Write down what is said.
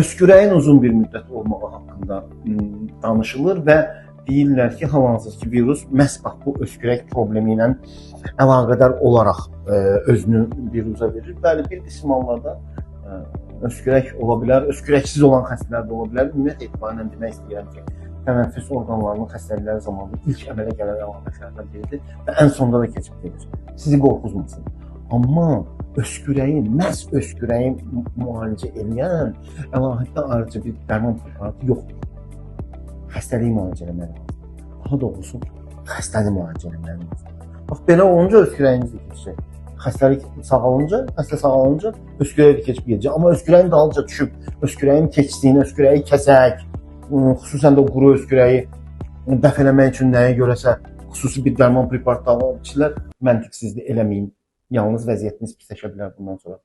Öskürəyin uzun bir müddət olmağı haqqında danışılır və deyirlər ki, hal-hazırki virus məhz bax bu öskürək problemi ilə əlaqədar olaraq özünü virusa verir. Bəli, bir qism hallarda öskürək ola bilər, öskürəksiz olan xəstələr də ola bilər. Ümumiyyət etibarən demək istəyirəm ki, tənəffüs orqanlarının xəstəlikləri zamanı ilk əmələ gələn əlamətlərdən biridir və ən sonda da keçib gedir. Sizi qorxuzmasın. Amma öskürəyin, məhz öskürəyin müalicə edən əlahiddə ayrıca bir dərman preparatı yoxdur. Xəstəliyi müalicə eləmək lazım. Daha doğrusu, xəstəni müalicə eləmək lazım. Bax, belə olunca öskürəyiniz keçəcək. Xəstəlik sağalınca, xəstə sağalınca öskürək keçib gedəcək. Amma öskürəyin dalınca düşüb, öskürəyin keçdiyini, öskürəyi kəsək, xüsusən də o quru öskürəyi dəf eləmək üçün nəyə görəsə xüsusi bir dərman preparatı alır kişilər, məntiqsizlik eləməyin. Yalnız vəziyyətiniz pisləşə bilər bundan sonra.